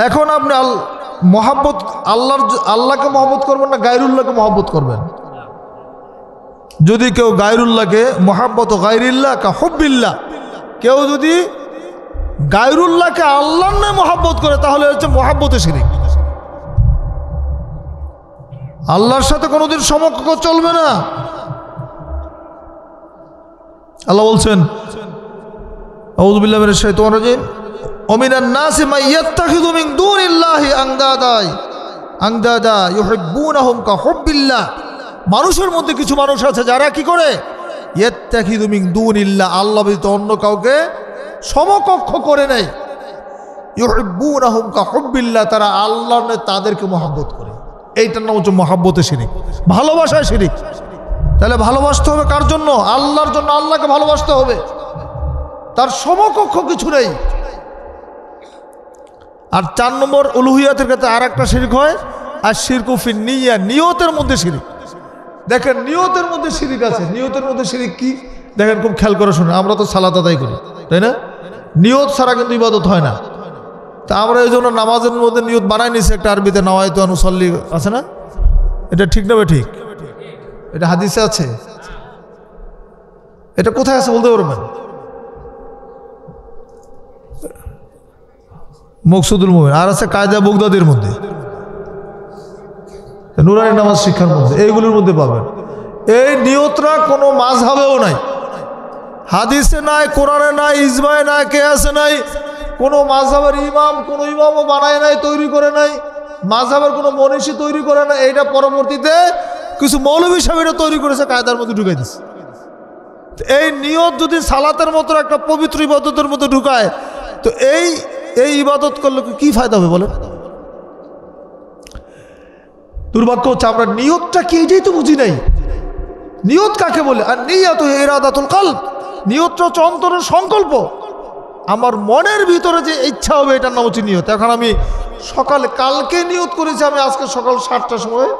Speaker 1: এখন আপনি মহাব্বত আল্লাহকে মহব্বত করবেন না গায়রুল্লাহকে মহব্বত করবেন? যদি কেউ গায়রুল্লাহকে মহাব্বত গায়রিল্লাহ কা হুব্বিল্লাহ, কেউ যদি গায়রুল্লাহকে আল্লাহর নামে মহব্বত করে তাহলে হচ্ছে মহাব্বতে শিরিক। আল্লাহর সাথে কোনোদিন সমকক্ষ চলবে না। আল্লাহ বলছেন আউযু বিল্লাহি মিনাশ শাইতানির রাজিম, ওমিনান নাসি মান ইয়াত্তাখিযু মিন দুনিল্লাহি আনদাদা ইউহিব্বুনাহুম কা হুব্বিল্লাহ। মানুষের মধ্যে কিছু মানুষ আছে যারা কি করে, ইয়াত্তাখিযু মিন দুনিল্লাহ, আল্লাহ ব্যতীত অন্য কাউকে সমকক্ষ করে নেয়। ইউহিব্বুনাহুম কা হুব্বিল্লাহ, তারা আল্লাহর নামে তাদেরকে মহব্বত করে। এইটার নাম হচ্ছে মহব্বতে শিরিক, ভালোবাসায় শিরিক। তাহলে ভালোবাসতে হবে কার জন্য? আল্লাহর জন্য। আল্লাহকে ভালোবাসতে হবে, তার সমকক্ষ কিছু নেই। আর 4 নম্বর উলুহিয়াতের ক্ষেত্রে আর একটা শিরিক হয়, আর শিরকু ফিন নিয়া, নিয়তের মধ্যে শিরিক। দেখেন নিয়তের মধ্যে শিরিক আছে। নিয়তের মধ্যে শিরিক কি দেখেন, খুব খেয়াল করে শুনে। আমরা তো সালাত আদায় করি, তাই না? নিয়ত ছাড়া কিন্তু ইবাদত হয় না। তা আমরা এই জন্য নামাজের মধ্যে নিয়ত বানাই নিছি একটা আরবিতে, নাওয়াইতু আন উসাল্লি, আছে না? এটা ঠিক না? ঠিক, এটা হাদিসে আছে। এটা কোথায় আছে বলতে পারবেন? মকসুদুল মুমিন, আর আছে কায়দা বুগদাদির মধ্যে, নুরানি নামাজ শিক্ষার মধ্যে, এইগুলোর মধ্যে পাবেন। এই নিয়তরা কোনো মাযহাবেও নাই, হাদিসে নাই, কোরআনে নাই, ইজমায়ে নাই, কিয়াসে নাই। কোনো মাযহাবের ইমাম কোনো ইমামও বানায় নাই, তৈরি করে নাই। মাযহাবের কোনো মনীষী তৈরি করে নাই। এইটা পরবর্তীতে কিছু মৌলভী সাহেব এটা তৈরি করেছে, কায়দার মধ্যে ঢুকাই দিচ্ছে। এই নিয়ত যদি সালাতের মতো একটা পবিত্র ইবাদতের মধ্যে ঢুকায়, তো এই ইবাদত করলে কি ফায়দা হবে বলেন? দুর্ভাগ্য হচ্ছে আমরা নিয়তটা কি এটাই তো বুঝি নাই। নিয়ত কাকে বলে? আর নিয়ত ইরাদাতুল কলব, নিয়তটা হচ্ছে অন্তরের সংকল্প। আমার মনের ভিতরে যে ইচ্ছা হবে, এটার নাম হচ্ছে নিয়ত। এখন আমি সকালে কালকে নিয়ত করেছি আমি আজকে সকাল 7টার সময়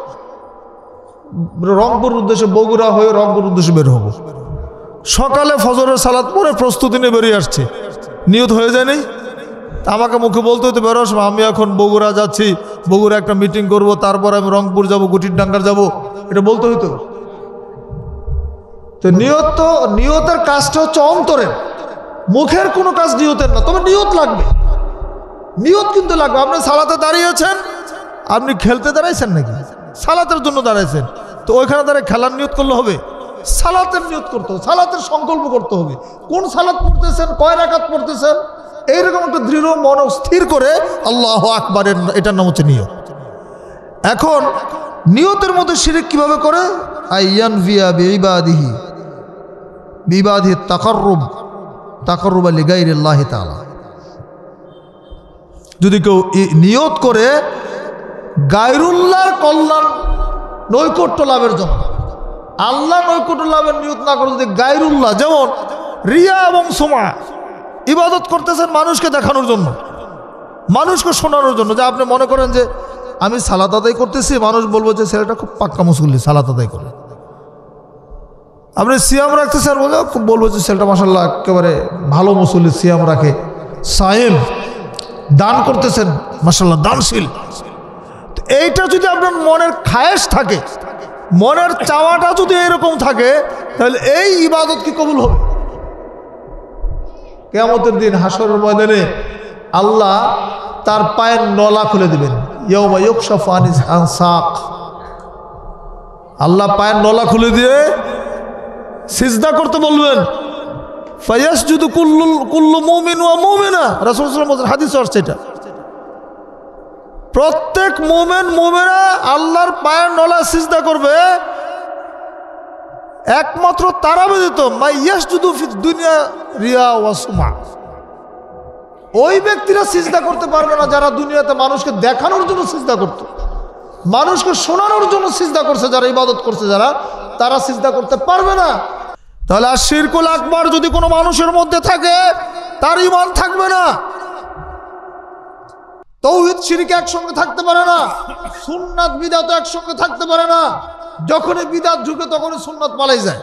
Speaker 1: রংপুর উদ্দেশ্যে, বগুড়া হয়ে রংপুর উদ্দেশ্যে বের হব। সকালে ফজরের সালাত পরে প্রস্তুতি নিয়ে বেরিয়ে আসছে, নিয়ত হয়ে যায় নাই? আমাকে মুখে বলতে হতো বেরোস আমি এখন বগুড়া যাচ্ছি, বগুড়া একটা মিটিং করব, তারপর আমি রংপুর যাব, গুটির ডাঙ্গার যাব, এটা বলতে হইতো। তো নিয়তের কাজটা হচ্ছে অন্তরের, মুখের কোনো কাজ নিয়তের না। তবে নিয়ত লাগবে, নিয়ত কিন্তু লাগবে। আপনি সালাতে দাঁড়িয়েছেন, আপনি খেলতে দাঁড়াইছেন নাকি? সালাতের জন্য দাঁড়াইছেন, তো ওইখানে দাঁড়িয়ে খেলার নিয়ত করলে হবে? সালাতের নিয়ত করতে হবে, সালাতের সংকল্প করতে হবে। কোন সালাত পড়তেছেন, কয় রাকাত পড়তেছেন, এইরকম একটা দৃঢ় মন স্থির করে আল্লাহু আকবার, এটার নাম হচ্ছে নিয়ত। এখন নিয়তের মধ্যে শিরক কিভাবে করে? আইয়ানভিয়া বিইবাদিহি তাকাররুবা লিগাইরিল্লাহি তাআলা। যদি কেউ নিয়ত করে গায়রুল্লাহর কল্যাণ নৈকট্য লাভের জন্য, আল্লাহ নৈকট্য লাভের নিয়ত না করে যদি গায়রুল্লাহ, যেমন রিয়া এবং সুমা, ইবাদত করতেছেন মানুষকে দেখানোর জন্য, মানুষকে শোনানোর জন্য। যে আপনি মনে করেন যে আমি সালাত আদায় করতেছি, মানুষ বলবো যে ছেলেটা খুব পাক্কা মুসল্লি, সালাত আদায় করে। আপনি সিয়াম রাখতেছেন, বলবো যে ছেলেটা মাশাআল্লাহ একেবারে ভালো মুসল্লি, সিয়াম রাখে, সায়েম, দান করতেছেন, মাশাআল্লাহ দানশীল। এইটা যদি আপনার মনের খায়েশ থাকে, মনের চাওয়াটা যদি এরকম থাকে, তাহলে এই ইবাদত কি কবুল হবে? কিয়ামতের দিন হাসরের ময়দানে আল্লাহ তার পায়ের নলা খুলে দিবেন। ইয়াউমা ইউকশাফু আন সাক, আল্লাহ পায়ের নলা খুলে দিয়ে সিজদা করতে বলবেন। ফায়াসজুদু কুল্লু মুমিন ওয়া মুমিনা, রাসূলুল্লাহ সাল্লাল্লাহু আলাইহি ওয়াসাল্লাম হাদিস আসছে এটা। প্রত্যেক মুমিন মুমিনা আল্লাহর পায়ের নলা সিজদা করবে, একমাত্র তারা ব্যতীত মাইয়াসজুদু ফিদ দুনিয়া রিয়া ওয়া সুমা। ওই ব্যক্তিরা সিজদা করতে পারবে না যারা দুনিয়াতে মানুষকে দেখানোর জন্য সিজদা করত, মানুষকে শোনানোর জন্য সিজদা করছে, যারা ইবাদত করছে যারা, তারা সিজদা করতে পারবে না। তাহলে আর শিরকুল আকবার যদি কোনো মানুষের মধ্যে থাকে, তার ঈমান থাকবে না। তাওহীদ শিরক একসঙ্গে থাকতে পারে না, সুন্নাত বিদআত একসঙ্গে থাকতে পারে না। যখনই বিদআত ঢুকে তখনই সুন্নাত পালাই যায়,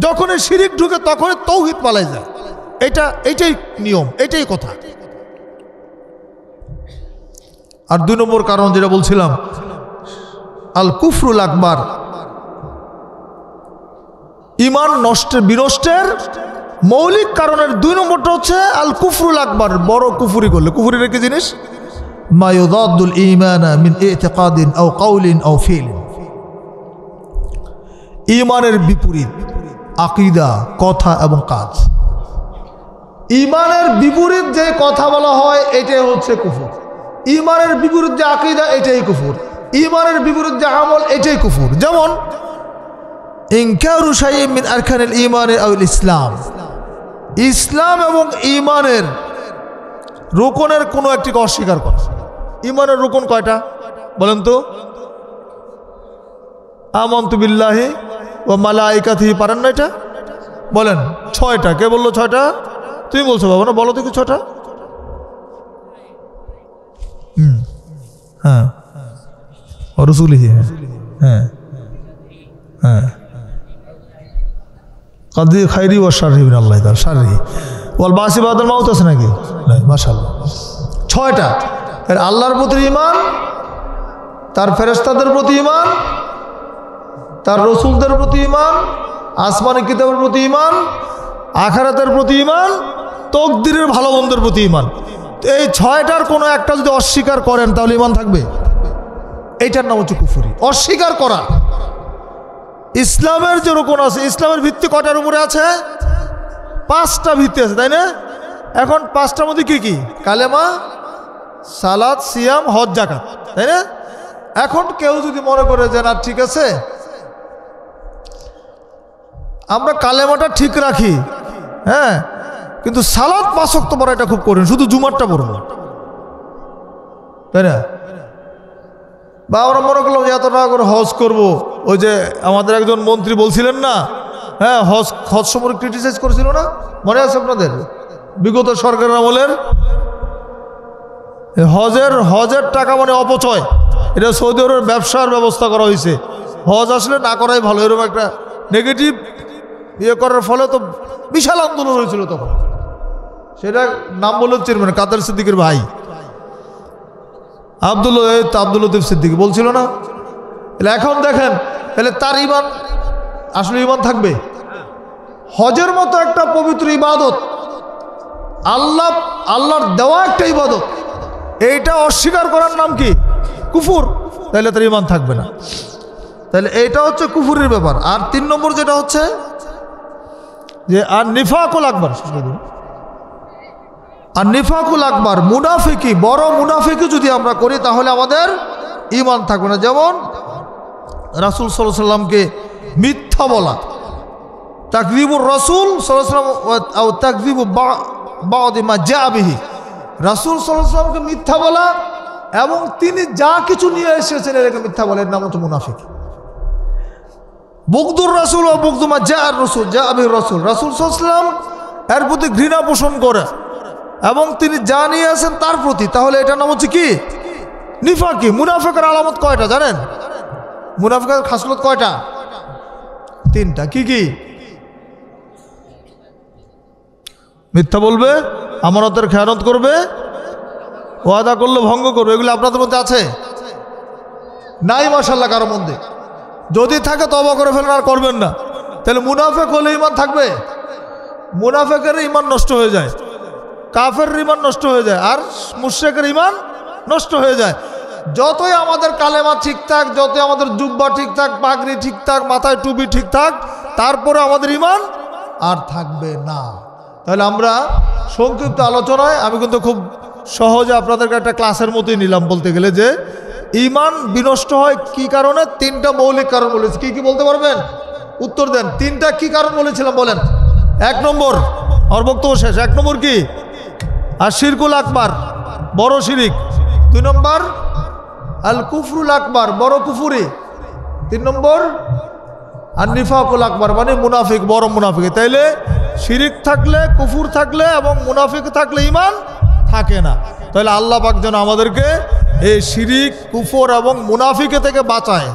Speaker 1: যখনই শিরক ঢুকে তখনই তাওহীদ পালাই যায়। এটাই নিয়ম, এটাই কথা। আর 2 নম্বর কারণ যেটা বলছিলাম, আল কুফরুল আকবার, ঈমান বিনষ্টের মৌলিক কারণের 2 নম্বরটা হচ্ছে আল কুফরুল আকবার, বড় কুফরি করলে। কুফরির কি জিনিস? মা ইউদাদ্দুল ঈমানা মিন ইতিকাদিন আও কাউলিন আও ফিল, ঈমানের বিপরীত আকীদা, কথা এবং কাজ। ঈমানের বিপরীত যে কথা বলা হয় এটাই হচ্ছে কুফর, ঈমানের বিপরীত যে আকীদা এটাই কুফর, ঈমানের বিপরীত যে আমল এটাই কুফর। যেমন ইনকারু শাইইন মিন আরকানিল ঈমান আউল ইসলাম, ইসলাম এবং ঈমানের রুকনের কোনো একটিকে অস্বীকার করা। ঈমানের রুকন কয়টা বলেন তো? আমানতু বিল্লাহি ওয়া মালাইকাতিহি, পারেন না এটা? বলেন 6টা। কে বললো 6টা? তুমি বলছো বাবা, না বলো দেখি 6টা। হ্যাঁ, রাসূলিহি, হ্যাঁ হ্যাঁ, কাদি খাইরি ওয়া শাররি মিনাল্লাহি তাআলা, শাররি ওয়াল বাসি বাদাল মাউত আছে নাকি? নাই, মাশাআল্লাহ। 6টা। এর আল্লাহর প্রতি ঈমান, তার ফেরেশতাদের প্রতি ঈমান, তার রাসূলদের প্রতি ঈমান, আসমানি কিতাবের প্রতি ঈমান, আখিরাতের প্রতি ঈমান, তাকদীরের ভালো মন্দের প্রতি ঈমান। এই 6টার কোনো একটা যদি অস্বীকার করেন তাহলে ঈমান থাকবে? এইটার নাম হচ্ছে কুফরি, অস্বীকার করা। ইসলামের যে রুকন আছে, ইসলামের ভিত্তি কয়টার উপরে আছে? 5টা ভিত্তি আছে, তাই না? এখন 5টার মধ্যে কি কি? কালেমা, সালাত, সিয়াম, হজ, যাকাত, তাই না? এখন কেউ যদি মনে করে যে না ঠিক আছে আমরা কালেমাটা ঠিক রাখি, হ্যাঁ, কিন্তু সালাত 5 ওয়াক্ত পড়াটা খুব করেন, শুধু জুমারটা পড়বো, তাই না? বা আমরা মনে করলাম যে এত টাকা করে হজ করবো। ওই যে আমাদের একজন মন্ত্রী বলছিলেন না, হ্যাঁ, হজ সম্পর্কে ক্রিটিসাইজ করেছিল না, মনে আছে আপনাদের? বিগত সরকারের আমলের হজের টাকা মানে অপচয়, এটা সৌদি আরবের ব্যবসার ব্যবস্থা করা হয়েছে। হজ আসলে না করাই ভালো, এরকম একটা নেগেটিভ করার ফলে তো বিশাল আন্দোলন হয়েছিল তখন। সেটা নাম বলে চেয়ারম্যান কাদের সিদ্দিকের ভাই আব্দুল লতিফ সিদ্দিক বলছিল না। এখন দেখেন, তাহলে তার ঈমান আসলে ঈমান থাকবে? হজের মতো একটা পবিত্র ইবাদত, আল্লাহর দেওয়া একটা ইবাদত, এইটা অস্বীকার করার নাম কি? কুফর। তাহলে তার ঈমান থাকবে না। তাহলে এইটা হচ্ছে কুফরের ব্যাপার। আর 3 নম্বর যেটা হচ্ছে যে আর নিফাকুল আকবার, আর নিফাকুল আকবার মুনাফিকি, বড় মুনাফিকি যদি আমরা করি তাহলে আমাদের ঈমান থাকবে না। যেমন রাসূল সাল্লাল্লাহু আলাইহি সাল্লামকে মিথ্যা বলা, তাকযিবুর রাসূল সাল্লাল্লাহু আলাইহি ওয়াসাল্লাম আও তাকযিবু বা'দ মা জা'a বিহি, রাসূল সাল্লাল্লাহু আলাইহি সাল্লামকে মিথ্যা বলা এবং তিনি যা কিছু নিয়ে এসেছেন এটাকে মিথ্যা বলা, এর নাম হচ্ছে মুনাফিকি। বুগদুর রাসূল ও বুগদু মা জা'a রাসূল, জা'a বিহি রাসূল, রাসূল সাল্লাল্লাহু আলাইহি সাল্লাম এর প্রতি ঘৃণা পোষণ করে এবং তিনি যা নিয়ে আসেন তার প্রতি, তাহলে এটার নাম হচ্ছে কি? নিফাকি মুনাফিকের আলামত কয়টা জানেন? মুনাফিকের খাসলত কয়টা? 3টা। কি কি? মিথ্যা বলবে, আমানতের খেয়ানত করবে, ওয়াদা করলে ভঙ্গ করবে। এগুলো আপনাদের মধ্যে আছে? নাই মাশাআল্লাহ কারোর মধ্যে। যদি থাকে তওবা করে ফেলেন, আর করবেন না। তাহলে মুনাফিক হলে ঈমান থাকবে? মুনাফিকের ঈমান নষ্ট হয়ে যায়, কাফেরের ঈমান নষ্ট হয়ে যায়, আর মুশরিকের ঈমান নষ্ট হয়ে যায়। যতই আমাদের কালেমা ঠিক থাক, যতই আমাদের জুব্বা ঠিক থাক, পাগড়ি ঠিক থাক, মাথায় টুপি ঠিক থাক, তারপরে আমাদের ঈমান আর থাকবে না। তাহলে আমরা সংক্ষিপ্ত আলোচনায়, আমি কিন্তু খুব সহজে আপনাদেরকে একটা ক্লাসের মতোই নিলাম বলতে গেলে, যে ঈমান বিনষ্ট হয় কি কারণে? 3টা মৌলিক কারণ বলেছি। কি কি বলতে পারবেন? উত্তর দেন। 3টা কি কারণ বলেছিলাম বলেন? 1 নম্বর, আর বক্তব্য শেষ। 1 নম্বর কি? আর শিরকুল আকবার, বড় শিরিক। 2 নম্বর আল কুফরুল আকবার, বড় কুফুরি। 3 নম্বর আর নিফাকুল আকবার, মানে মুনাফিক, বড় মুনাফিক। তাইলে শিরিক থাকলে, কুফুর থাকলে এবং মুনাফিক থাকলে ঈমান থাকে না। তাহলে আল্লাহ পাক যেন আমাদেরকে এই শিরিক, কুফর এবং মুনাফিকে থেকে বাঁচায়।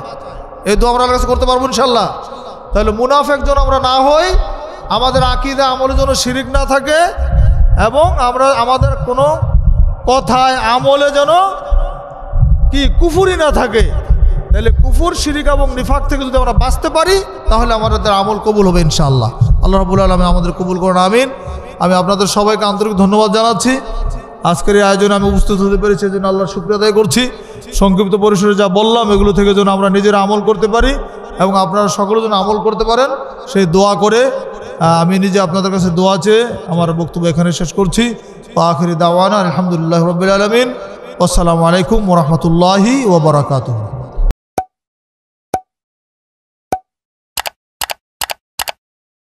Speaker 1: এই দোয়া আমরা কাছে করতে পারবো ইনশাল্লাহ। তাহলে মুনাফিক যেন আমরা না হই, আমাদের আকীদা আমলের জন্য শিরিক না থাকে, এবং আমরা আমাদের কোনো কথায় আমলে যেন কি কুফুরি না থাকে। তাহলে কুফুর, শিরিক এবং নিফাক থেকে যদি আমরা বাঁচতে পারি, তাহলে আমাদের আমল কবুল হবে ইনশাআল্লাহ। আল্লাহ রাব্বুল আলামিন আমাদের কবুল করুন, আমিন। আমি আপনাদের সবাইকে আন্তরিক ধন্যবাদ জানাচ্ছি। আজকের এই আয়োজনে আমি উপস্থিত হতে পেরেছি, এই জন্য আল্লাহর শুকরিয়া আদায় করছি। সংক্ষিপ্ত পরিসরে যা বললাম, এগুলো থেকে যেন আমরা নিজেরা আমল করতে পারি এবং আপনারা সকলে যেন আমল করতে পারেন, সেই দোয়া করে আমি নিজে আপনাদের কাছে দোয়া চেয়ে আমার বক্তব্য এখানে শেষ করছি। আখিরি দাওয়ানা আলহামদুলিল্লাহি রাব্বিল আলামিন। আসসালামু আলাইকুম ওয়া রাহমাতুল্লাহি ওয়া বারাকাতুহু।